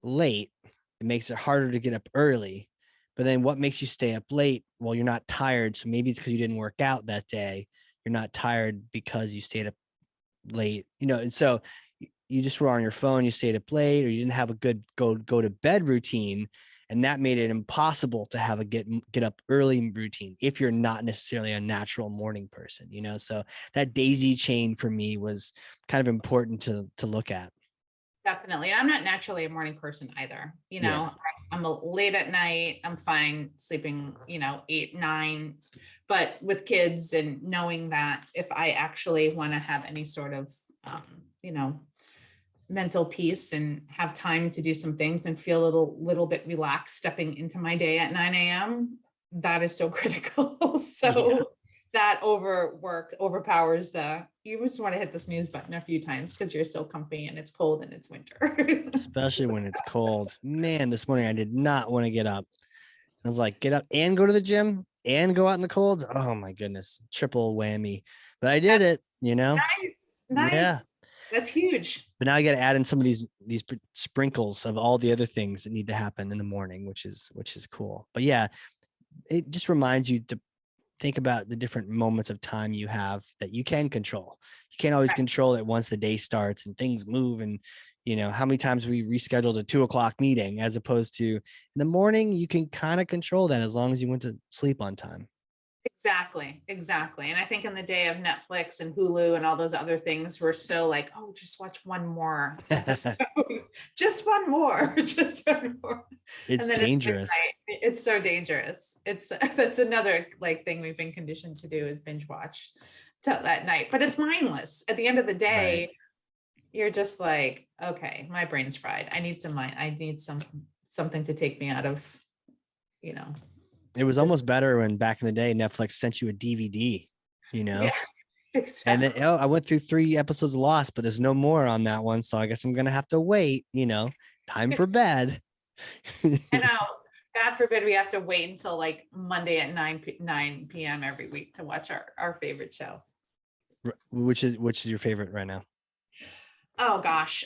Speaker 1: late, it makes it harder to get up early. But then what makes you stay up late? Well, you're not tired. So maybe it's because you didn't work out that day. You're not tired because you stayed up late, and so you just were on your phone, you stayed up late, or you didn't have a good go to bed routine. And that made it impossible to have a get up early routine if you're not necessarily a natural morning person, so that daisy chain for me was kind of important to look at.
Speaker 2: Definitely. I'm not naturally a morning person either. Yeah. I'm late at night. I'm fine sleeping, 8, 9, but with kids and knowing that if I actually want to have any sort of, mental peace and have time to do some things and feel a little bit relaxed stepping into my day at 9 a.m., that is so critical. So that overpowers you just want to hit the snooze button a few times because you're so comfy and it's cold and it's winter.
Speaker 1: Especially when it's cold. Man, this morning I did not want to get up. I was like, get up and go to the gym and go out in the cold. Oh my goodness. Triple whammy. But I did it,
Speaker 2: Nice.
Speaker 1: Yeah.
Speaker 2: That's huge.
Speaker 1: But now I got to add in some of these sprinkles of all the other things that need to happen in the morning, which is cool. But yeah, it just reminds you to think about the different moments of time you have that you can control. You can't always control it once the day starts and things move. And how many times we rescheduled a 2:00 meeting as opposed to in the morning, you can kind of control that as long as you went to sleep on time.
Speaker 2: Exactly. And I think in the day of Netflix and Hulu and all those other things, we're so oh, just watch one more episode. Just one more.
Speaker 1: It's dangerous.
Speaker 2: It's so dangerous. That's another thing we've been conditioned to do is binge watch till that night, but it's mindless. At the end of the day, you're just okay, my brain's fried. I need something to take me out of,
Speaker 1: It was almost better when back in the day, Netflix sent you a DVD,
Speaker 2: Yeah, exactly.
Speaker 1: And then, I went through 3 episodes of Lost, but there's no more on that one. So I guess I'm going to have to wait, time for bed.
Speaker 2: I know. God forbid we have to wait until like Monday at 9 p.m. every week to watch our favorite show.
Speaker 1: Which is your favorite right now?
Speaker 2: Oh gosh.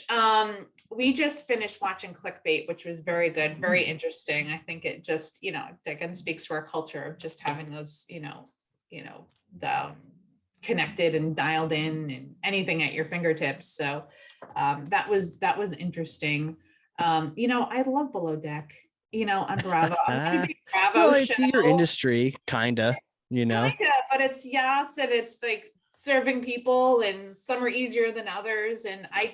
Speaker 2: We just finished watching Clickbait, which was very good, very interesting. I think it just, again speaks to our culture of just having those, the connected and dialed in and anything at your fingertips. So that was interesting. I love Below Deck, on Bravo. I'm gonna be Bravo
Speaker 1: Well,
Speaker 2: show.
Speaker 1: it's your industry, kinda,
Speaker 2: But it's yachts and it's like serving people, and some are easier than others. And I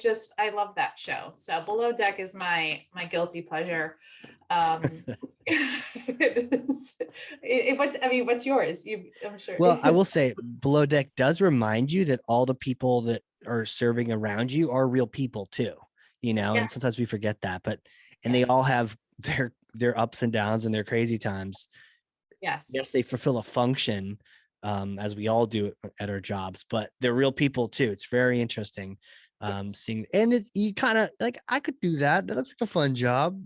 Speaker 2: love that show. So Below Deck is my guilty pleasure. What's yours? I'm sure.
Speaker 1: Well, I will say Below Deck does remind you that all the people that are serving around you are real people too,
Speaker 2: Yeah.
Speaker 1: and sometimes we forget that, and they
Speaker 2: Yes.
Speaker 1: all have their ups and downs and their crazy times.
Speaker 2: Yes.
Speaker 1: Yes, they fulfill a function, as we all do at our jobs, but they're real people too. It's very interesting. Seeing, and you kind of like, I could do that. That looks like a fun job.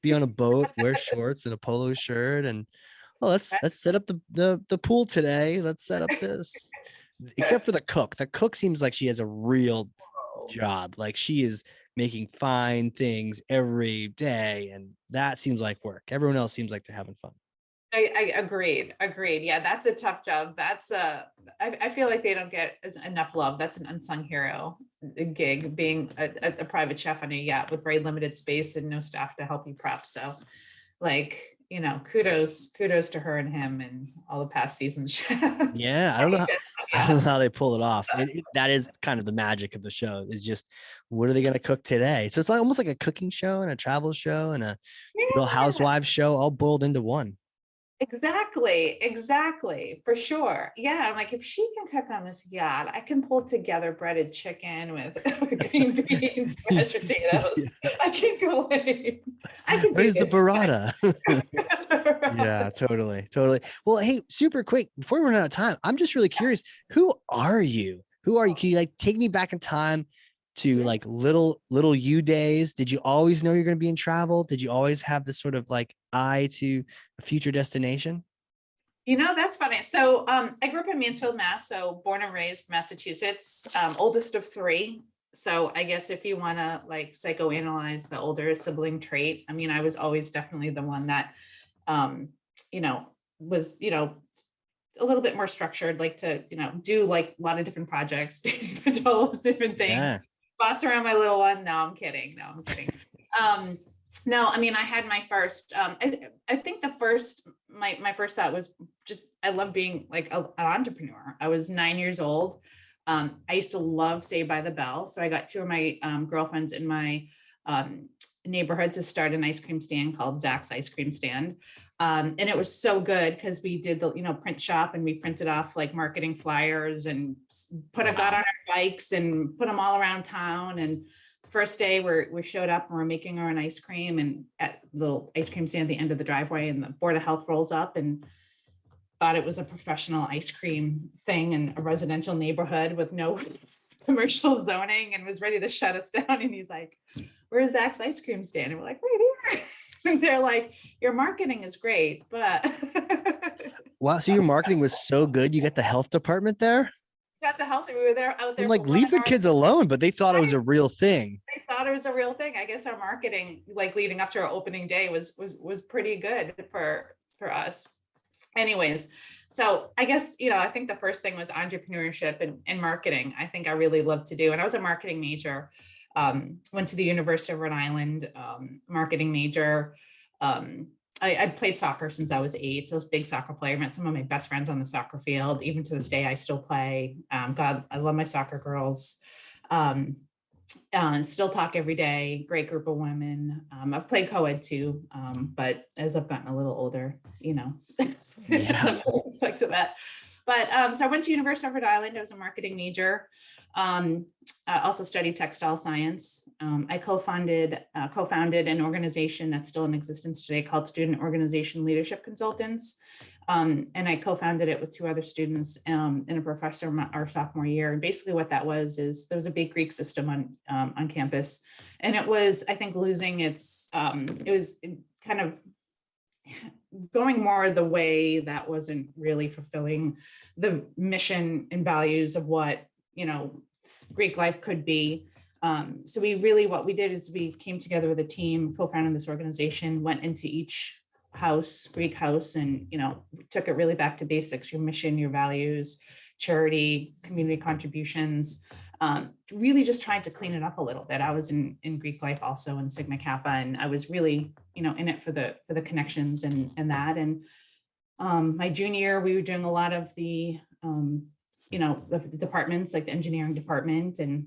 Speaker 1: Be on a boat, wear shorts and a polo shirt, and let's set up the pool today. Let's set up this. Except for the cook. The cook seems like she has a real job. Like she is making fine things every day, and that seems like work. Everyone else seems like they're having fun.
Speaker 2: I agreed. Yeah, that's a tough job. I feel like they don't get enough love. That's an unsung hero gig, being a private chef on a yacht with very limited space and no staff to help you prep. So kudos to her and him and all the past seasons.
Speaker 1: Yeah, I don't know how they pull it off. That is kind of the magic of the show, is just, what are they going to cook today? So it's like almost like a cooking show and a travel show and a Real Housewives show all boiled into one.
Speaker 2: Exactly, for sure. Yeah, I'm like, if she can cook on this yacht, I can pull together breaded chicken with green beans, mashed potatoes. I can go in.
Speaker 1: Where's the burrata? Yeah, totally. Well, hey, super quick, before we run out of time, I'm just really curious. Who are you? Can you take me back in time to like little you days? Did you always know you're going to be in travel? Did you always have this sort of like eye to a future destination?
Speaker 2: That's funny. So I grew up in Mansfield, Mass. So born and raised Massachusetts, oldest of three. So I guess if you want to like psychoanalyze the older sibling trait, I was always definitely the one that, was, a little bit more structured, like to, do like a lot of different projects, all those different things.
Speaker 1: Yeah.
Speaker 2: Boss around my little one. No, I'm kidding. No, I had my first, I think my first thought was just, I love being like an entrepreneur. I was 9 years old. I used to love Saved by the Bell. So I got two of my girlfriends in my neighborhood to start an ice cream stand called Zach's Ice Cream Stand. And it was so good because we did the, print shop, and we printed off like marketing flyers and got on our bikes and put them all around town. And first day we showed up and we're making our own ice cream, and at the little ice cream stand at the end of the driveway, and the Board of Health rolls up and thought it was a professional ice cream thing in a residential neighborhood with no commercial zoning, and was ready to shut us down. And he's like, "Where's Zach's ice cream stand?" And we're like, "Right here." And they're like, "Your marketing is great, but..."
Speaker 1: Wow. So your marketing was so good. You got the health department there?
Speaker 2: Got the health. We were out there.
Speaker 1: I'm like, leave the kids alone, but they thought it was a real thing.
Speaker 2: They thought it was a real thing. I guess our marketing, like leading up to our opening day, was pretty good for us. Anyways, so I guess, I think the first thing was entrepreneurship and marketing. I think I really loved to do. And I was a marketing major, went to the University of Rhode Island, marketing major. I played soccer since I was 8. So I was a big soccer player. I met some of my best friends on the soccer field. Even to this day, I still play. God, I love my soccer girls. Still talk every day. Great group of women. I've played co-ed too, but as I've gotten a little older,
Speaker 1: Yeah.
Speaker 2: Stuck to that. But so I went to University of Rhode Island. I was a marketing major. I also studied textile science. I co-founded an organization that's still in existence today called Student Organization Leadership Consultants. And I co-founded it with 2 other students and a professor our sophomore year. And basically what that was is there was a big Greek system on campus. And it was, I think, losing its, it was kind of going more the way that wasn't really fulfilling the mission and values of what, Greek life could be. So what we did is we came together with a team, co-founded this organization, went into each house, Greek house, and, took it really back to basics, your mission, your values, charity, community contributions, really just trying to clean it up a little bit. I was in Greek life also in Sigma Kappa, and I was really, in it for the connections and that. And my junior year, we were doing a lot of the departments, like the engineering department and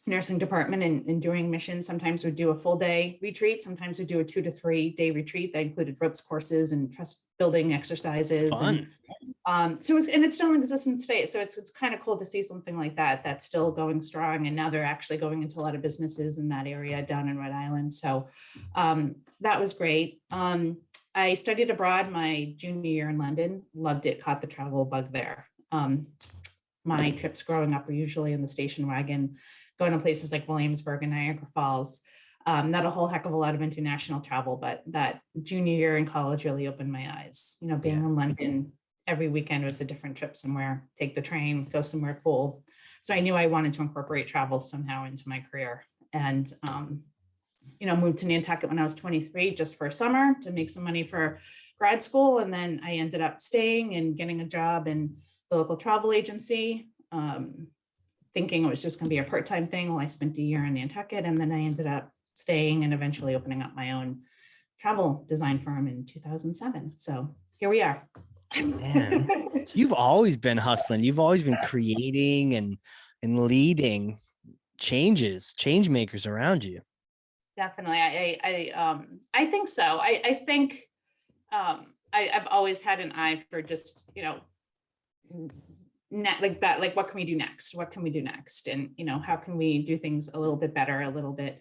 Speaker 2: nursing department, and during missions, sometimes we'd do a full day retreat. Sometimes we'd do a 2 to 3 day retreat that included ropes courses and trust building exercises.
Speaker 1: Fun.
Speaker 2: And it's still in existence today. So it's kind of cool to see something like that that's still going strong. And now they're actually going into a lot of businesses in that area down in Rhode Island. So that was great. I studied abroad my junior year in London, loved it, caught the travel bug there. My trips growing up were usually in the station wagon, going to places like Williamsburg and Niagara Falls. Not a whole heck of a lot of international travel, but that junior year in college really opened my eyes. Being in London, every weekend was a different trip somewhere, take the train, go somewhere cool. So I knew I wanted to incorporate travel somehow into my career. And, moved to Nantucket when I was 23, just for a summer to make some money for grad school. And then I ended up staying and getting a job in the local travel agency, thinking it was just going to be a part-time thing. Well, I spent a year in Nantucket, and then I ended up staying and eventually opening up my own travel design firm in 2007. So here we are.
Speaker 1: Man, you've always been hustling. You've always been creating and leading change makers around you.
Speaker 2: Definitely. I think so. I think I've always had an eye for just, like that, like what can we do next? What can we do next? And, how can we do things a little bit better, a little bit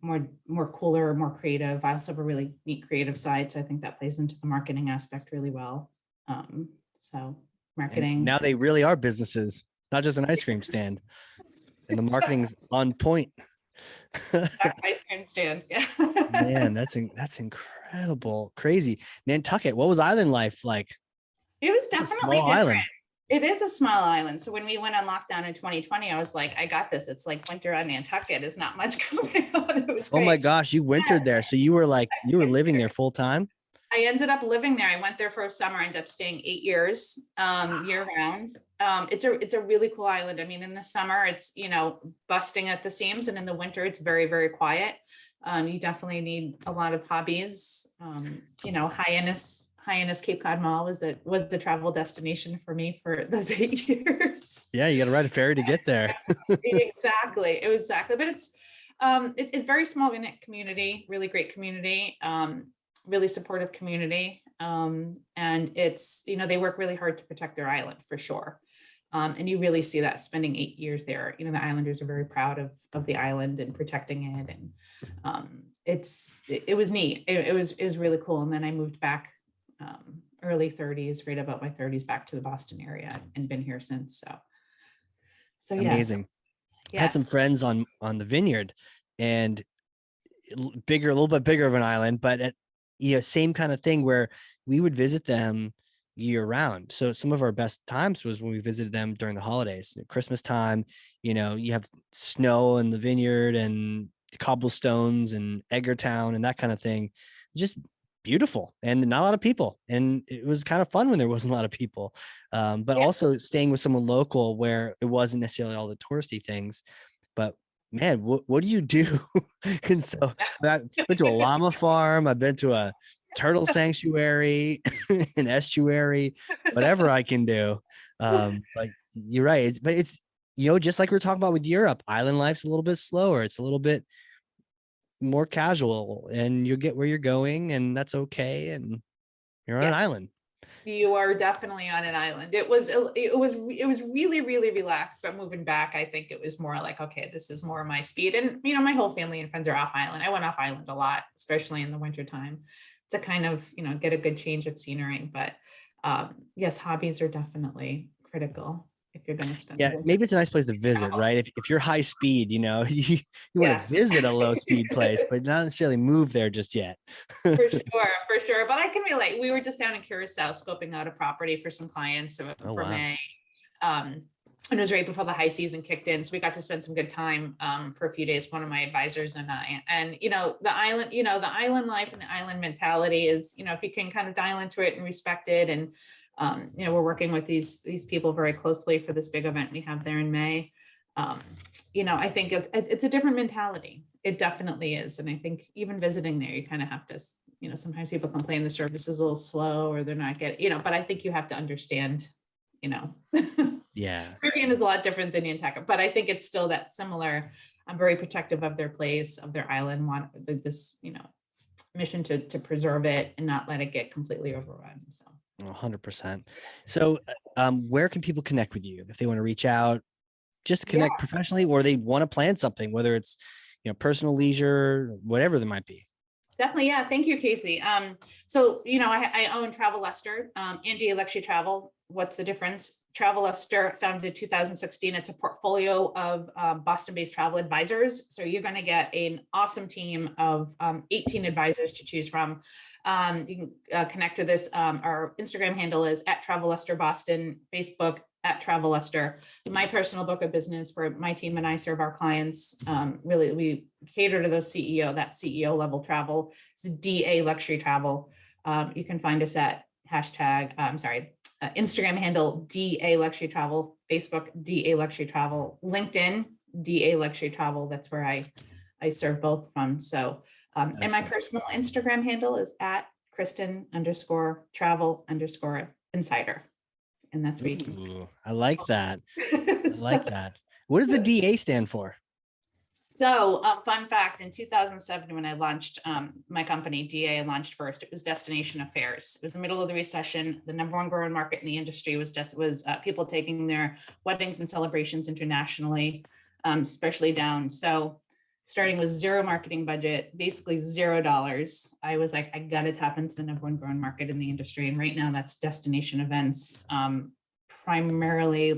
Speaker 2: more cooler, more creative. I also have a really neat creative side. So I think that plays into the marketing aspect really well. So marketing.
Speaker 1: And now they really are businesses, not just an ice cream stand. And the marketing's on point.
Speaker 2: Ice cream stand. Yeah.
Speaker 1: Man, that's incredible. Crazy. Nantucket, what was island life like?
Speaker 2: It was definitely
Speaker 1: different.
Speaker 2: Island. It is a small island. So when we went on lockdown in 2020, I was like, I got this. It's like winter on Nantucket. There's not much going on. It was great.
Speaker 1: Oh my gosh, you wintered there. So you were living there full time?
Speaker 2: I ended up living there. I went there for a summer, ended up staying 8 years, year round. It's a really cool island. I mean, in the summer, it's, busting at the seams. And in the winter, it's very, very quiet. You definitely need a lot of hobbies. Hyannis Cape Cod Mall was the travel destination for me for those 8 years.
Speaker 1: Yeah, you got to ride a ferry to get there.
Speaker 2: Exactly. But it's a very small community, really great community, really supportive community. And it's, they work really hard to protect their island for sure. And you really see that spending 8 years there. The Islanders are very proud of the island and protecting it. And it was neat. It was really cool. And then I moved back early 30s, right about my 30s, back to the Boston area, and been here since. So
Speaker 1: amazing.
Speaker 2: Yes.
Speaker 1: I had some friends on the vineyard, and a little bit bigger of an island, but same kind of thing where we would visit them year round. So some of our best times was when we visited them during the holidays, Christmas time. You have snow in the vineyard and cobblestones and Edgartown and that kind of thing. Just beautiful, and not a lot of people, and it was kind of fun when there wasn't a lot of people, but also staying with someone local where it wasn't necessarily all the touristy things. But man, what do you do? And so I've been to a llama farm, I've been to a turtle sanctuary, an estuary, whatever I can do. But you're right, but it's just like we we're talking about with Europe, island life's a little bit slower, it's a little bit more casual, and you'll get where you're going, and that's okay, and you're on an island.
Speaker 2: You are definitely on an island. It was really, really relaxed, but moving back, I think it was more like, okay, this is more my speed. And my whole family and friends are off island. I went off island a lot, especially in the wintertime, to kind of get a good change of scenery. But yes, hobbies are definitely critical. if you're going to spend the
Speaker 1: Yeah,
Speaker 2: winter.
Speaker 1: maybe it's a nice place to visit, right? If you're high speed, you want to
Speaker 2: Yes.
Speaker 1: visit a low speed place, but not necessarily move there just yet.
Speaker 2: For sure. But I can relate. We were just down in Curacao scoping out a property for some clients
Speaker 1: Oh,
Speaker 2: for
Speaker 1: wow.
Speaker 2: May. And it was right before the high season kicked in. So we got to spend some good time for a few days, one of my advisors and I. And, the island life and the island mentality is, if you can kind of dial into it and respect it. And, we're working with these people very closely for this big event we have there in May. I think it's a different mentality. It definitely is. And I think even visiting there, you kind of have to, sometimes people complain the service is a little slow or they're not getting, but I think you have to understand,
Speaker 1: Yeah.
Speaker 2: Caribbean is a lot different than Nantucket, but I think it's still that similar. I'm very protective of their place, of their island, want this, mission to preserve it and not let it get completely overrun. So
Speaker 1: 100%. So, where can people connect with you if they want to reach out, just connect professionally, or they want to plan something, whether it's, personal leisure, whatever there might be?
Speaker 2: Definitely. Yeah. Thank you, Casey. So, I own Travel Luster, Angie Luxury Travel. What's the difference? Travel Luster, founded in 2016. It's a portfolio of Boston-based travel advisors. So you're going to get an awesome team of 18 advisors to choose from. You can connect with us. Our Instagram handle is @TravelLusterBoston, Facebook @TravelLuster. My personal book of business for my team and I serve our clients. Really, we cater to those that CEO level travel. It's DA Luxury Travel. You can find us at Instagram handle DA Luxury Travel, Facebook DA Luxury Travel, LinkedIn DA Luxury Travel. That's where I serve both from. So, and my personal Instagram handle is @Kristin_travel_insider. And that's where you can.
Speaker 1: Ooh, I like that. I like that. What does the DA stand for?
Speaker 2: So, fun fact, in 2007, when I launched my company, DA, launched first, it was Destination Affairs. It was the middle of the recession. The number one growing market in the industry was people taking their weddings and celebrations internationally, especially down. So starting with zero marketing budget, basically $0, I was like, I got to tap into the number one growing market in the industry. And right now that's destination events, primarily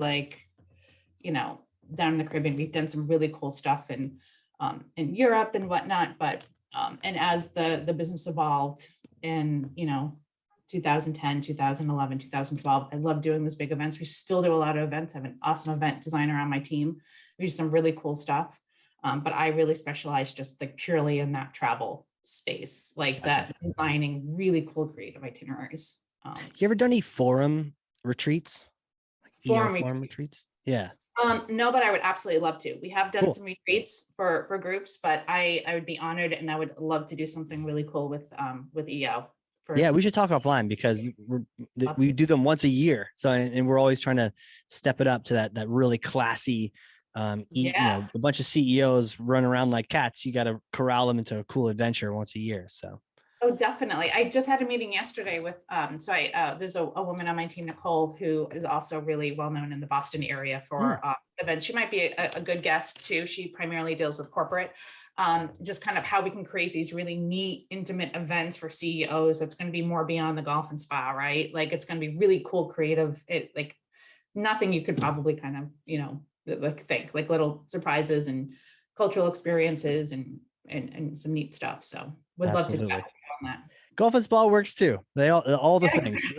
Speaker 2: down in the Caribbean. We've done some really cool stuff in Europe and whatnot, but and as the business evolved in 2010, 2011, 2012, I love doing those big events. We still do a lot of events. I have an awesome event designer on my team. We do some really cool stuff, but I really specialize just purely in that travel space, that designing really cool creative itineraries.
Speaker 1: You ever done any forum retreats? Forum retreats? Yeah.
Speaker 2: No, but I would absolutely love to. We have done some retreats for groups, but I would be honored and I would love to do something really cool with EO.
Speaker 1: Yeah, we should talk offline because we do them once a year. So, and we're always trying to step it up to that really classy, a bunch of CEOs run around like cats. You got to corral them into a cool adventure once a year. So.
Speaker 2: Oh, definitely. I just had a meeting yesterday with, there's a woman on my team, Nicole, who is also really well-known in the Boston area for events. She might be a good guest too. She primarily deals with corporate, just kind of how we can create these really neat, intimate events for CEOs. That's going to be more beyond the golf and spa, right? It's going to be really cool, creative, nothing you could probably kind of, think, little surprises and cultural experiences and some neat stuff. So would love to do that. That.
Speaker 1: Golf and spa works too. They all the things.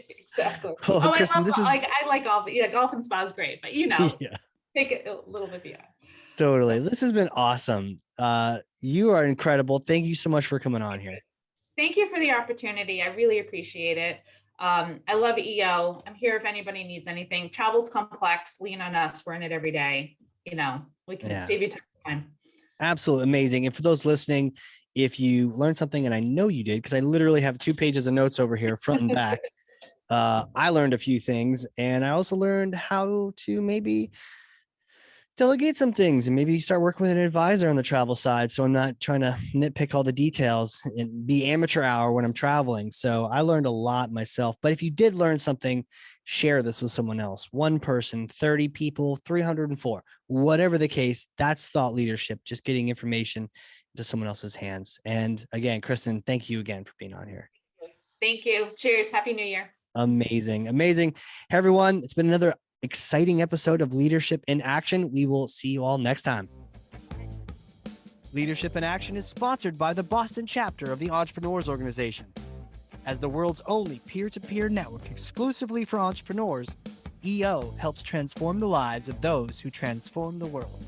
Speaker 2: Exactly.
Speaker 1: Oh, Kristin,
Speaker 2: I like golf. Yeah, golf and spa is great, but take it a little bit beyond.
Speaker 1: Totally. This has been awesome. You are incredible. Thank you so much for coming on here.
Speaker 2: Thank you for the opportunity. I really appreciate it. I love EO. I'm here if anybody needs anything. Travel's complex. Lean on us. We're in it every day. We can save you time.
Speaker 1: Absolutely amazing. And for those listening, if you learned something, and I know you did, because I literally have 2 pages of notes over here, front and back. I learned a few things, and I also learned how to maybe delegate some things and maybe start working with an advisor on the travel side. So I'm not trying to nitpick all the details and be amateur hour when I'm traveling. So I learned a lot myself. But if you did learn something, share this with someone else. 1 person, 30 people, 304, whatever the case, that's thought leadership, just getting information to someone else's hands. And again, Kristin, thank you again for being on here.
Speaker 2: Thank you. Cheers. Happy New Year.
Speaker 1: Amazing. Amazing. Hey, everyone. It's been another exciting episode of Leadership in Action. We will see you all next time. Leadership in Action is sponsored by the Boston chapter of the Entrepreneurs Organization. As the world's only peer-to-peer network exclusively for entrepreneurs, EO helps transform the lives of those who transform the world.